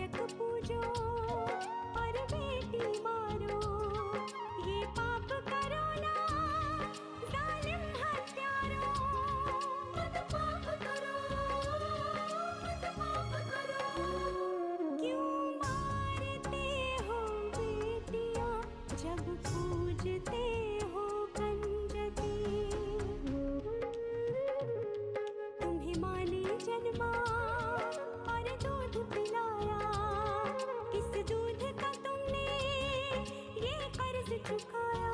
कीचक पूजो और बेटी मारो, ये पाप करो ना जालिम हत्यारों। मत पाप करो, मत पाप करो। क्यों मारते हो बेटियां जब पूजते हो कंजकी। तुम्हें माँ ने जन्मा और दूध पिलाया, इस दूध का तुमने ये कर्ज चुकाया,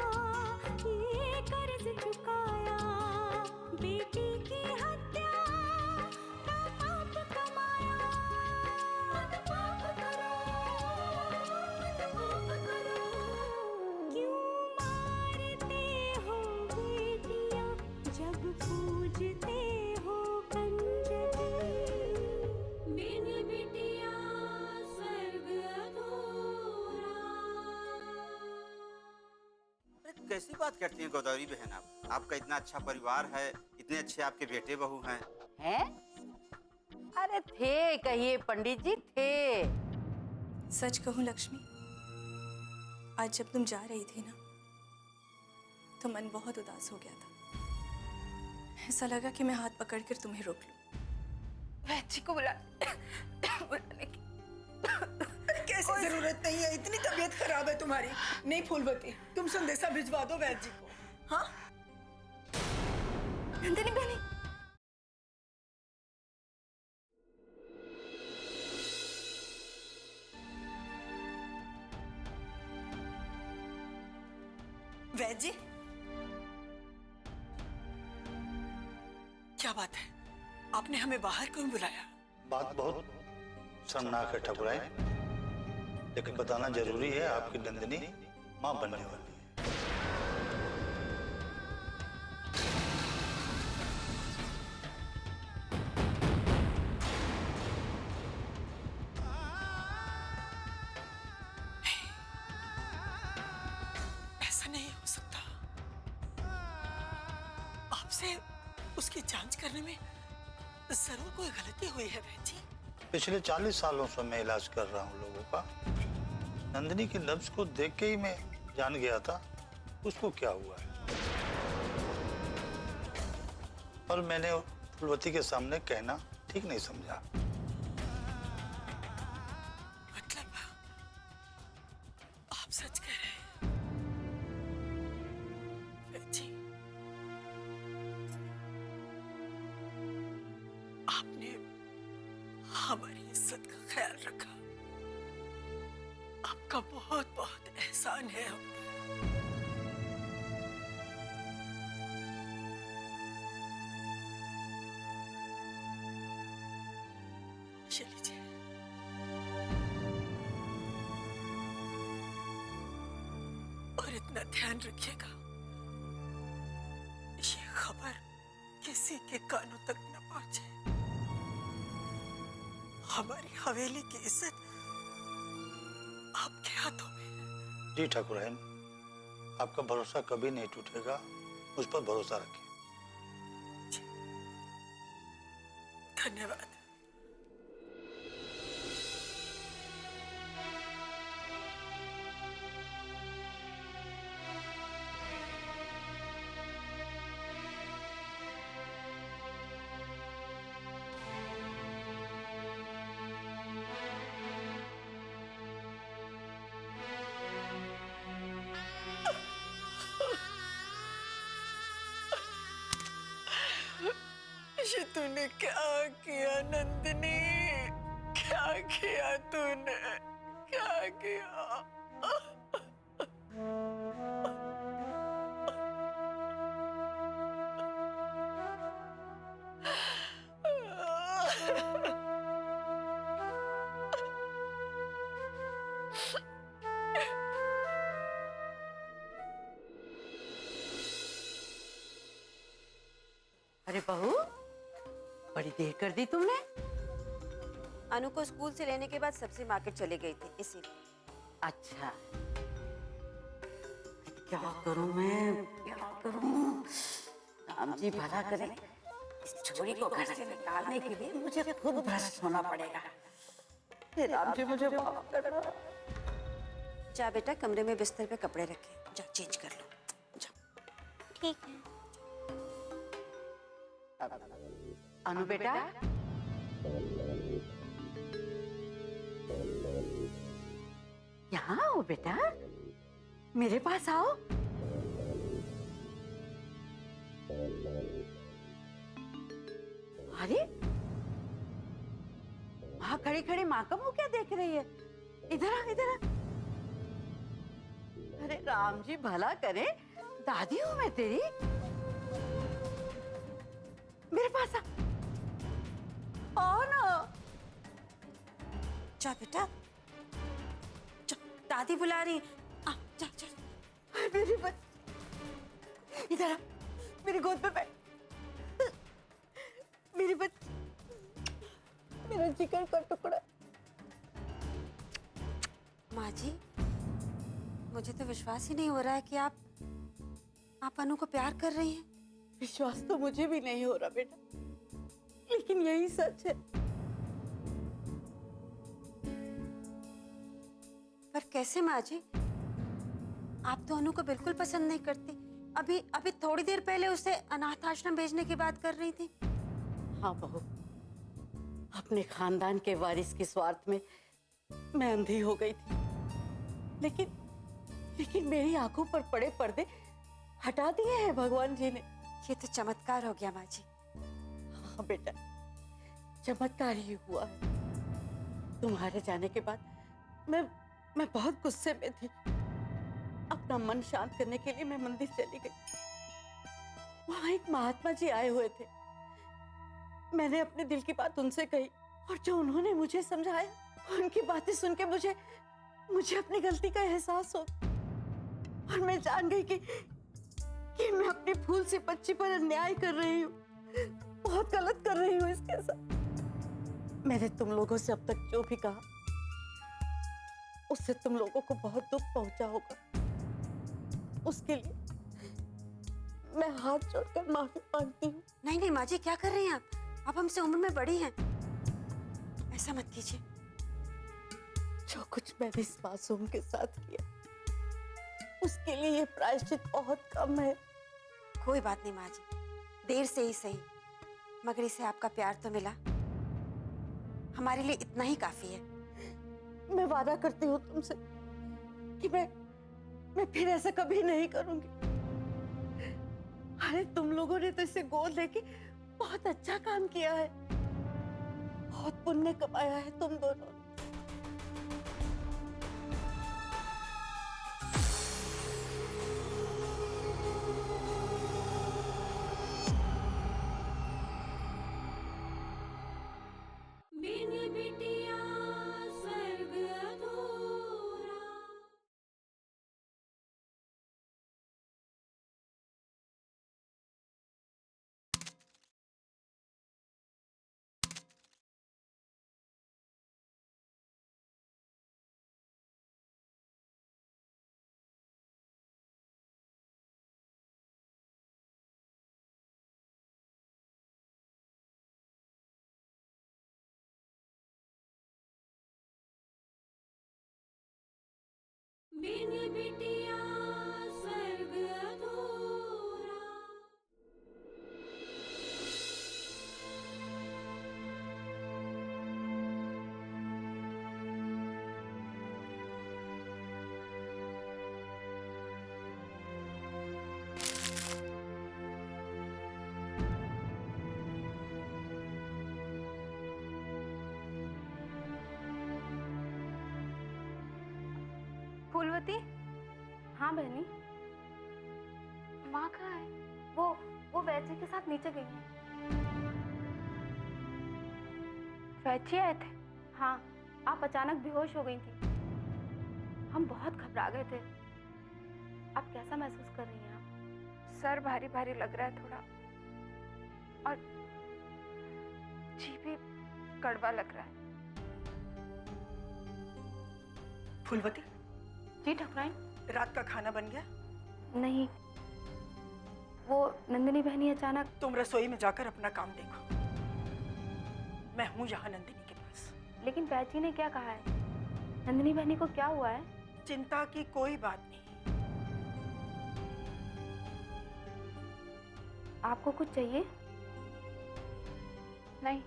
ये कर्ज चुकाया। बेटी की हत्या का पाप कमाया। मत पाप करो, मत पाप करो। क्यों मारते हो बेटियां जब पूजते हो कंजकी। बिन बिटिया स्वर्ग अधूरा। अरे कैसी बात करती हैं गोदावरी बहन आप? आपका इतना अच्छा परिवार है, इतने अच्छे आपके बेटे बहू हैं। हैं? अरे थे, कहिए पंडित जी थे। सच कहूं लक्ष्मी, आज जब तुम जा रही थी ना तो मन बहुत उदास हो गया था। ऐसा लगा कि मैं हाथ पकड़कर तुम्हें रोक लूं। बच्ची को बुलाने की कैसे जरूरत नहीं है, इतनी तबीयत खराब है तुम्हारी। नहीं फूलवती, तुम संदेशा भिजवा दो वैद्य जी को। हाँ नंदिनी बहनी, वैद्य जी, क्या बात है, आपने हमें बाहर क्यों बुलाया? बात बहुत शर्मनाक है ठाकुराई, लेकिन बताना जरूरी है। आपकी नंदिनी मां बनने वाली है। ऐसा नहीं हो सकता। आपसे उसकी जांच करने में जरूर कोई गलती हुई है वैद्य जी। पिछले 40 सालों से मैं इलाज कर रहा हूँ लोगों का। नंदिनी की नब्ज को देख के ही मैं जान गया था उसको क्या हुआ है, और मैंने फूलवती के सामने कहना ठीक नहीं समझा। मतलब आप सच कह रहे हैं वैद्य जी? आपने हमारी इज्जत का ख्याल रखा, आपका बहुत बहुत एहसान है हम पे। ये लीजिए। और इतना ध्यान रखिएगा, ये खबर किसी के कानों तक न पहुंचे। हमारी हवेली की इज्जत आपके हाथों में है। जी ठाकुराइन, आपका भरोसा कभी नहीं टूटेगा, मुझ पर भरोसा रखिए। धन्यवाद। ये तूने क्या किया नंदिनी? क्या किया तूने? क्या किया? अरे बहू, बड़ी देर कर दी तुमने। अनु को स्कूल से लेने के बाद सब्जी मार्केट चले गई थी, इसीलिए। अच्छा, क्या करूं मैं, क्या करूं? राम जी भला करे, इस छोरी को घर से निकालने के लिए मुझे खुद भ्रष्ट होना पड़ेगा। हे राम जी, मुझे माफ करना। जा बेटा, कमरे में बिस्तर पे कपड़े रखे, जा चेंज कर लो। जा। ठीक है। अनु बेटा, यहाँ आओ बेटा, मेरे पास आओ। अरे, वहाँ खड़ी खड़ी माँ का मुंह क्या देख रही है? इधर आ, इधर आ। अरे राम जी भला करे, दादी हूँ मैं तेरी। मेरे पास आ। आओ ना। जा बेटा, जा, दादी बुला रही। आ, जा जा। मेरी बच्ची, इधर आ, मेरी गोद पे बैठ। मेरी बच्ची, मेरा जिगर का टुकड़ा। माँ जी, मुझे तो विश्वास ही नहीं हो रहा है कि आप अनु को प्यार कर रही हैं। विश्वास तो मुझे भी नहीं हो रहा बेटा, लेकिन यही सच है। पर कैसे माँ जी? आप तो अनु को बिल्कुल पसंद नहीं करती। अभी अभी थोड़ी देर पहले उसे अनाथ आश्रम भेजने की बात कर रही थी। हाँ बहू, अपने खानदान के वारिस के स्वार्थ में मैं अंधी हो गई थी, लेकिन मेरी आंखों पर पड़े पर्दे हटा दिए हैं भगवान जी ने। ये तो चमत्कार हो गया माँ जी। हाँ बेटा, चमत्कार ही हुआ है। तुम्हारे जाने के बाद मैं बहुत गुस्से में थी। अपना मन शांत करने के लिए मैं मंदिर चली गई। वहां एक महात्मा जी आए हुए थे। मैंने अपने दिल की बात उनसे कही और जो उन्होंने मुझे समझाया, उनकी बातें सुन के मुझे अपनी गलती का एहसास हो और मैं जान गई कि मैं अपनी फूल सी बच्ची पर अन्याय कर रही हूँ, बहुत गलत कर रही हूँ इसके साथ। मैंने तुम लोगों से अब तक जो भी कहा, उससे तुम लोगों को बहुत दुख पहुंचा होगा। उसके लिए मैं हाथ जोड़कर माफी मांगती हूँ। नहीं नहीं माँ जी, क्या कर रही हैं आप हमसे उम्र में बड़ी हैं, ऐसा मत कीजिए। जो कुछ मैंने इस मासूम के साथ किया, उसके लिए ये प्रायश्चित बहुत कम है। कोई बात नहीं माँ जी, देर से ही सही, मगर इसे आपका प्यार तो मिला, हमारे लिए इतना ही काफी है। मैं वादा करती हूँ तुमसे कि मैं फिर ऐसा कभी नहीं करूंगी। अरे तुम लोगों ने तो इसे गोद लेके बहुत अच्छा काम किया है, बहुत पुण्य कमाया है तुम दोनों ने। बिन बिटिया स्वर्ग अधूरा। बिन बिटिया स्वर्ग अधूरा। फूलवती, हाँ बहनी। माँ कहाँ है? वो वैद्य के साथ नीचे गई है। वैद्य आए थे? हाँ, आप अचानक बेहोश हो गई थी। हम बहुत घबरा गए थे। आप कैसा महसूस कर रही हैं आप? सर भारी भारी लग रहा है थोड़ा, और जी भी कड़वा लग रहा है। फूलवती, जी ठाकुराइन। रात का खाना बन गया? नहीं, वो नंदिनी बहनी अचानक। तुम रसोई में जाकर अपना काम देखो, मैं हूं यहाँ नंदिनी के पास। लेकिन पैची ने क्या कहा है? नंदिनी बहनी को क्या हुआ है? चिंता की कोई बात नहीं। आपको कुछ चाहिए? नहीं,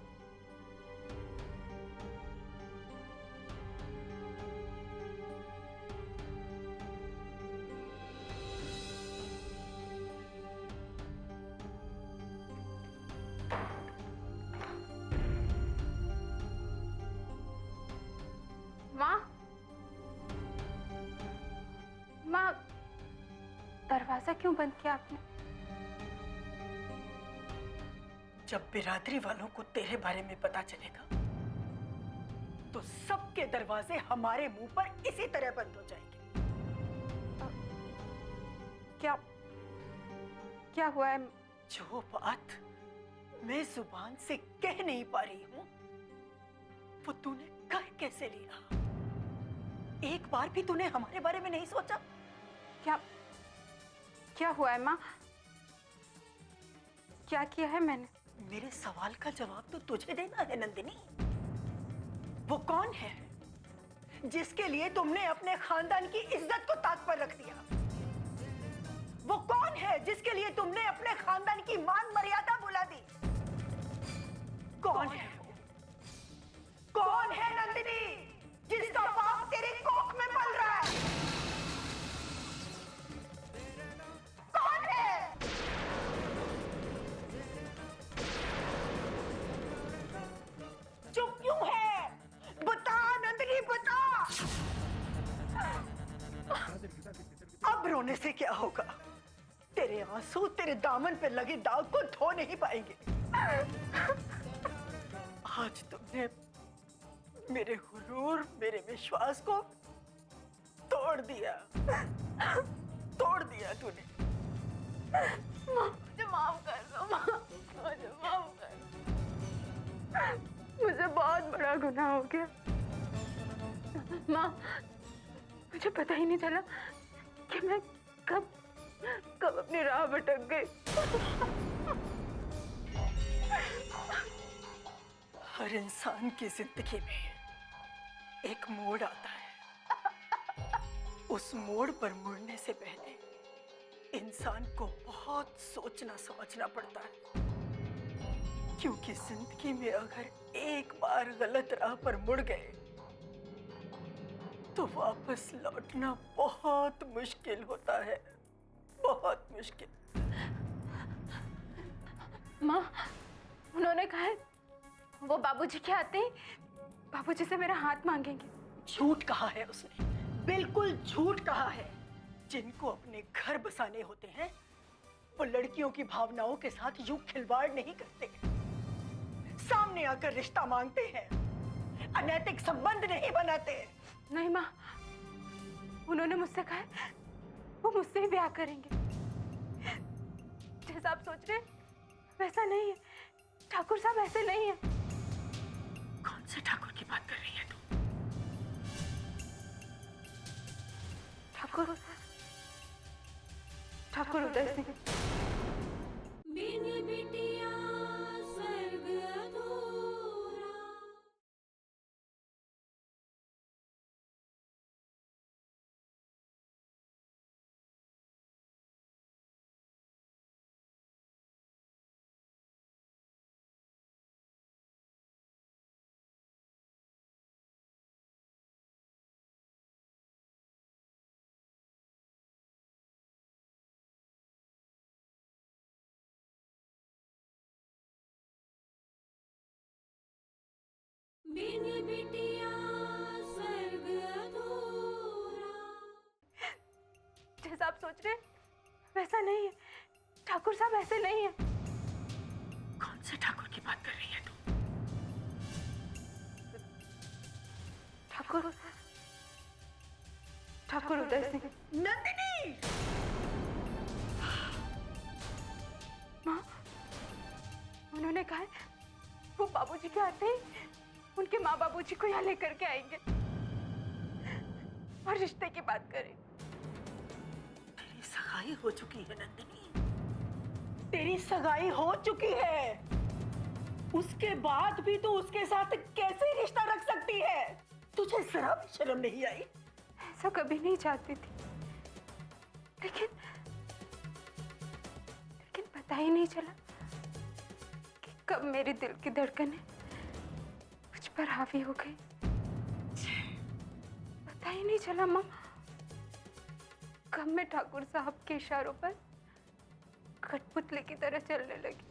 माँ, माँ, दरवाजा क्यों बंद किया आपने? जब बिरादरी वालों को तेरे बारे में पता चलेगा तो सबके दरवाजे हमारे मुंह पर इसी तरह बंद हो जाएंगे। क्या क्या हुआ है? जो बात मैं जुबान से कह नहीं पा रही हूं वो तूने कह कैसे लिया? एक बार भी तूने हमारे बारे में नहीं सोचा? क्या क्या हुआ है माँ? क्या किया है मैंने? मेरे सवाल का जवाब तो तुझे देना है नंदिनी। वो कौन है जिसके लिए तुमने अपने खानदान की इज्जत को ताक पर रख दिया? वो कौन है जिसके लिए तुमने अपने खानदान की मान मर्यादा भुला दी? कौन है वो? कौन है नंदिनी जिसका पाप तेरे कोख में पल रहा है? कौन है? चुप क्यों है? बता नंदिनी, बता। अब रोने से क्या होगा? तेरे आंसू तेरे दामन पे लगे दाग को धो नहीं पाएंगे। आज तुमने मेरे गुरूर, मेरे विश्वास को तोड़ दिया। तोड़ दिया तूने। मुझे माफ कर दो माँ, मुझे माफ कर दो। मुझे बहुत बड़ा गुनाह हो गया माँ। मुझे पता ही नहीं चला कि मैं कब कब अपनी राह भटक गई। हर इंसान की जिंदगी में एक मोड़ आता है। उस मोड़ पर मुड़ने से पहले इंसान को बहुत सोचना समझना पड़ता है, क्योंकि जिंदगी में अगर एक बार गलत राह पर मुड़ गए तो वापस लौटना बहुत मुश्किल होता है, बहुत मुश्किल। माँ, उन्होंने कहा है वो बाबूजी के आते ही बाबूजी से मेरा हाथ मांगेंगे। झूठ कहा है उसने, बिल्कुल झूठ कहा है। जिनको अपने घर बसाने होते हैं वो लड़कियों की भावनाओं के साथ यूं खिलवाड़ नहीं करते, सामने आकर रिश्ता मांगते हैं, अनैतिक संबंध नहीं बनाते। नहीं माँ, उन्होंने मुझसे कहा है वो मुझसे ही ब्याह करेंगे। जैसा आप सोच रहे हैं वैसा नहीं है, ठाकुर साहब ऐसे नहीं है। कौन से ठाकुर की बात कर रही है तू? ठाकुर ठाकुर उदय सिंह। बिन बिटिया स्वर्ग अधूरा। बिन बिटिया स्वर्ग अधूरा। जैसा आप सोच रहे हैं वैसा नहीं है, ठाकुर साहब ऐसे नहीं है। कौन से ठाकुर की बात कर रही है तू? ठाकुर ठाकुर उदय सिंह। नंदिनी! माँ, उन्होंने कहा है वो बाबूजी के आते ही उनके माँ बाबूजी को यहाँ लेकर के आएंगे और रिश्ते की बात करें। तेरी सगाई हो चुकी है नंदिनी, तेरी सगाई हो चुकी है। उसके बाद भी तू उसके साथ कैसे रिश्ता रख सकती है? तुझे जरा भी शर्म नहीं आई? ऐसा कभी नहीं चाहती थी, लेकिन पता ही नहीं चला कि कब मेरे दिल की धड़कनें मुझ पर हावी हो गई। पता ही नहीं चला माँ, कब मैं ठाकुर साहब के इशारों पर कठपुतली की तरह चलने लगी।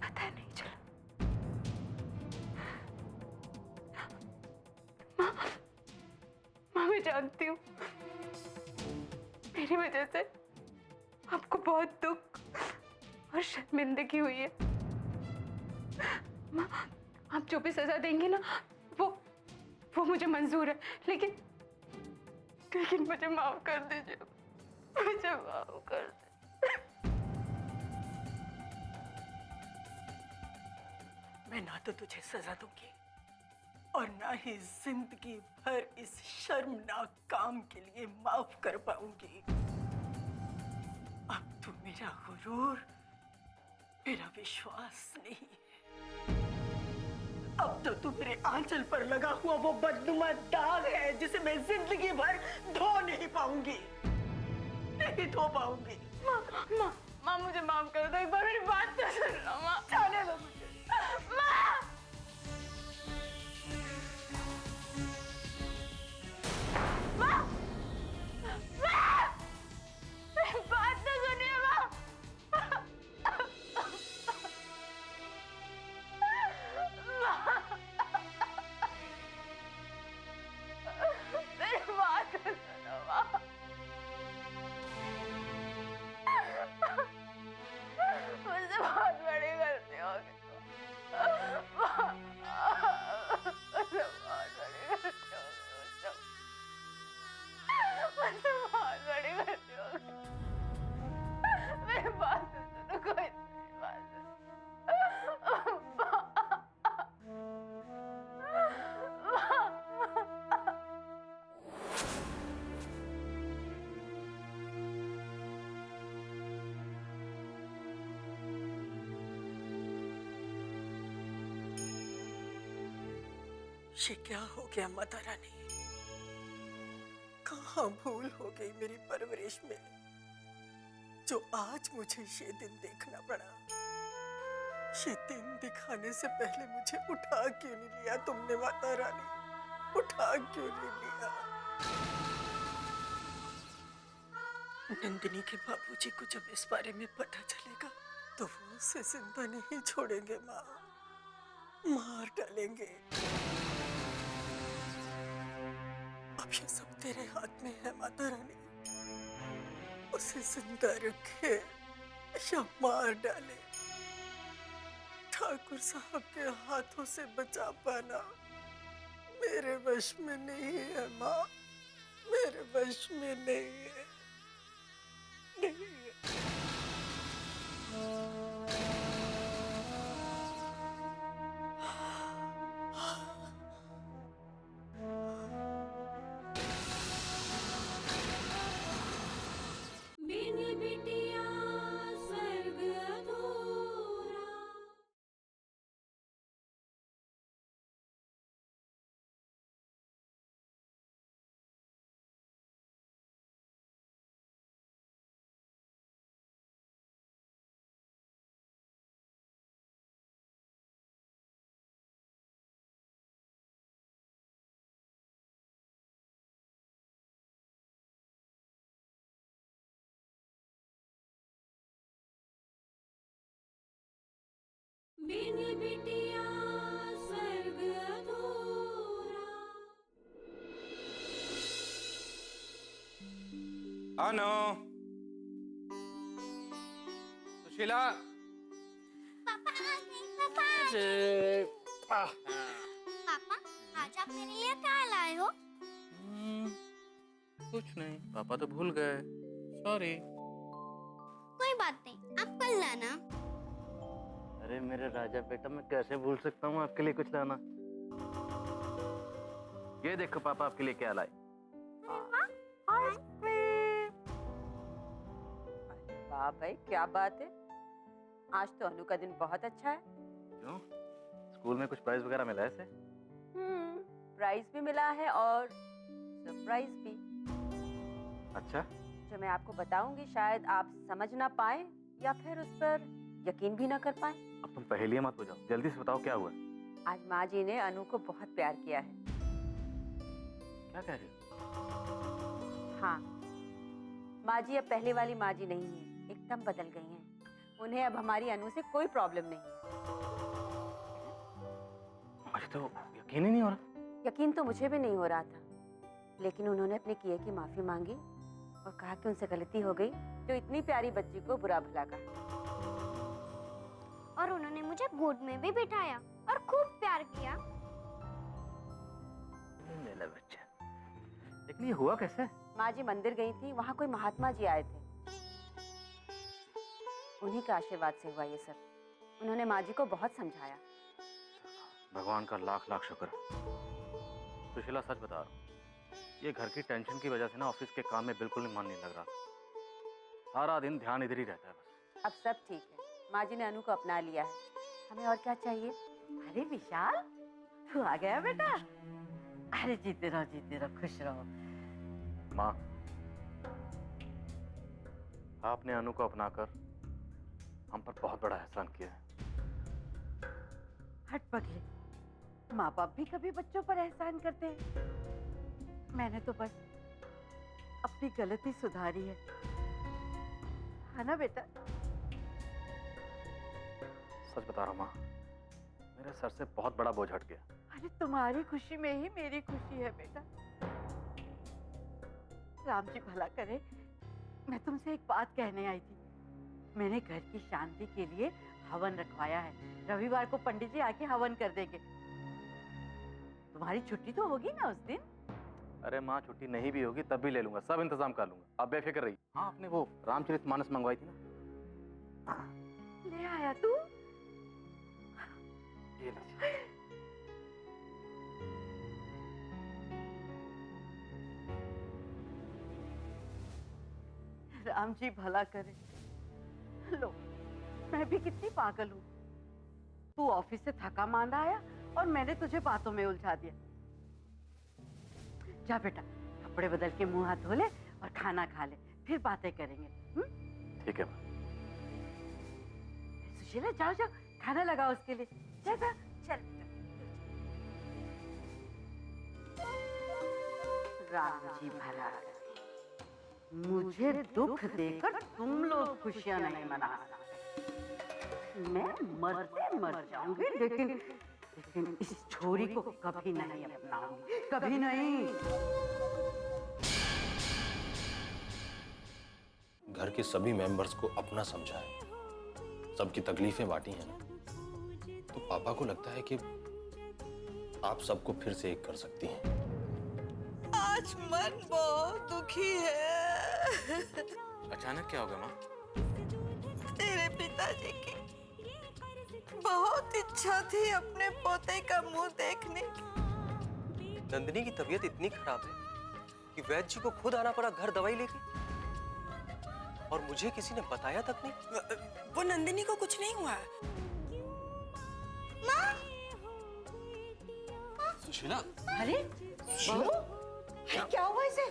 पता नहीं चला। माँ मैं जानती हूँ मेरी वजह से आपको बहुत दुख और शर्मिंदगी हुई है। माँ आप जो भी सजा देंगी ना वो मुझे मंजूर है, लेकिन मुझे माफ कर दीजिए, मुझे माफ कर दीजिए। मैं ना तो तुझे सजा दूंगी और ना ही जिंदगी भर इस शर्मनाक काम के लिए माफ कर पाऊंगी। अब तू मेरा गुरूर, मेरा विश्वास नहीं है। अब तो तू मेरे आंचल पर लगा हुआ वो बदनुमा दाग है जिसे मैं जिंदगी भर धो नहीं पाऊंगी, नहीं धो पाऊंगी। माँ मुझे माफ कर दो, एक बार मेरी बात तो सुन लो माँ। जाने दो मुझे। माँ बात तो सुनिए माँ। मेरी बात तो सुनो माँ। मुझसे बहुत बड़ी गलती हो गई। मुझसे बहुत बड़ी गलती हो गई। मुझसे बहुत बड़ी गलती हो गई। मेरी बात तो सुनो, कोई मेरी बात सुनो। ये क्या हो गया माता रानी? कहाँ भूल हो गई मेरी परवरिश में, जो आज मुझे ये दिन देखना पड़ा। ये दिन दिखाने से पहले मुझे उठा क्यों नहीं लिया तुमने माता रानी? उठा क्यों नहीं लिया? नंदिनी के बाबूजी को जब इस बारे में पता चलेगा तो वो उसे जिंदा नहीं छोड़ेंगे माँ, मार डालेंगे। अब ये सब तेरे हाथ में है माता रानी, उसे जिंदा रखे या मार डाले। ठाकुर साहब के हाथों से बचा पाना मेरे वश में नहीं है माँ, मेरे वश में नहीं है, नहीं है। बिन बिटिया स्वर्ग अधूरा। बिन बिटिया स्वर्ग अधूरा। अनु, सुशीला। पापा आ गई, पापा आ गई। पापा आज आप मेरे लिए क्या लाए हो? कुछ नहीं, पापा तो भूल गए, सॉरी। कोई बात नहीं, आप कल लाना। अरे मेरे राजा बेटा, मैं कैसे भूल सकता हूँ आपके लिए कुछ लाना। ये देखो पापा आपके लिए क्या लाए। वाह भाई, क्या बात है। आज तो अनु का दिन बहुत अच्छा है। क्यों? स्कूल में कुछ प्राइज वगैरह मिला है इसे? प्राइज भी मिला है और सरप्राइज भी। अच्छा। जो मैं आपको बताऊंगी शायद आप समझ ना पाए या फिर उस पर यकीन भी ना कर पाए। अब तुम पहेलियां मत बुझाओ, जल्दी से बताओ क्या हुआ। आज माँ जी ने अनु को बहुत प्यार किया है। क्या कह रही हो? हाँ, माँ जी अब पहले वाली माँ जी नहीं है, एकदम बदल गई हैं। उन्हें अब हमारी अनु से कोई प्रॉब्लम नहीं है। मुझे तो यकीन ही नहीं हो रहा। यकीन तो मुझे भी नहीं हो रहा था, लेकिन उन्होंने अपने किए की माफी मांगी और कहा कि उनसे गलती हो गई जो इतनी प्यारी बच्ची को बुरा भला कहा। और उन्होंने मुझे गोद में भी बिठाया और खूब प्यार किया। मेरा बच्चा। लेकिन ये हुआ कैसे? माँ जी मंदिर गई थी, वहाँ कोई महात्मा जी आए थे। उन्हीं के आशीर्वाद से हुआ ये सब। उन्होंने माँ जी को बहुत समझाया। भगवान का लाख लाख शुक्र। सुशीला सच बता रहा हूँ, ये घर की टेंशन की वजह से ना ऑफिस के काम में बिल्कुल मन नहीं लग रहा। सारा दिन ध्यान इधर ही रहता है बस। अब सब ठीक है, माँ जी ने अनु को अपना लिया है। हमें और क्या चाहिए? अरे विशाल, तू आ गया बेटा। अरे जीते रहो, खुश रहो। माँ, आपने अनु को अपनाकर हम पर बहुत बड़ा एहसान किया है। हट पगले, माँ बाप भी कभी बच्चों पर एहसान करते हैं। मैंने तो बस अपनी गलती सुधारी है ना बेटा? सच बता रहा हूँ माँ, मेरे सर से बहुत बड़ा बोझ हट गया। अरे तुम्हारी खुशी में ही मेरी खुशी है बेटा। राम जी भला करे, मैं तुमसे एक बात कहने आई थी। मैंने घर की शांति के लिए हवन रखवाया है। रविवार को पंडित जी आके हवन कर देंगे। तुम्हारी छुट्टी तो होगी ना उस दिन? अरे माँ, छुट्टी नहीं भी होगी तब भी ले लूंगा, सब इंतजाम कर लूंगा, आप बेफिक्र रहिए। हाँ, आपने वो रामचरितमानस मंगवाई थी ना? ले आया तू? ये लीजिए। राम जी भला करे। लो, मैं भी कितनी पागल हूँ। तू ऑफिस से थका मांदा आया और मैंने तुझे बातों में उलझा दिया। जा बेटा, कपड़े बदल के मुंह हाथ धो ले और खाना खा ले, फिर बातें करेंगे। ठीक है माँ। सुशीला, जाओ खाना लगाओ उसके लिए। जा। चल राम जी भला करे। मुझे दुख देकर तुम लोग खुशियां नहीं मना सकते। मैं मर जाऊंगी, लेकिन इस छोरी को कभी नहीं अपनाऊंगी, कभी नहीं। घर के सभी मेंबर्स को अपना समझा है, सबकी तकलीफें बांटी हैं ना, तो पापा को लगता है कि आप सबको फिर से एक कर सकती हैं। आज मन बहुत दुखी है। अचानक क्या हो गया माँ? तेरे पिताजी की बहुत इच्छा थी अपने पोते का मुंह देखने की। नंदिनी की तबीयत इतनी खराब है कि वैद्य जी को खुद आना पड़ा घर दवाई लेके, और मुझे किसी ने बताया तक नहीं। वो नंदिनी को कुछ नहीं हुआ। सुशीला, अरे बहू, क्या हुआ इसे?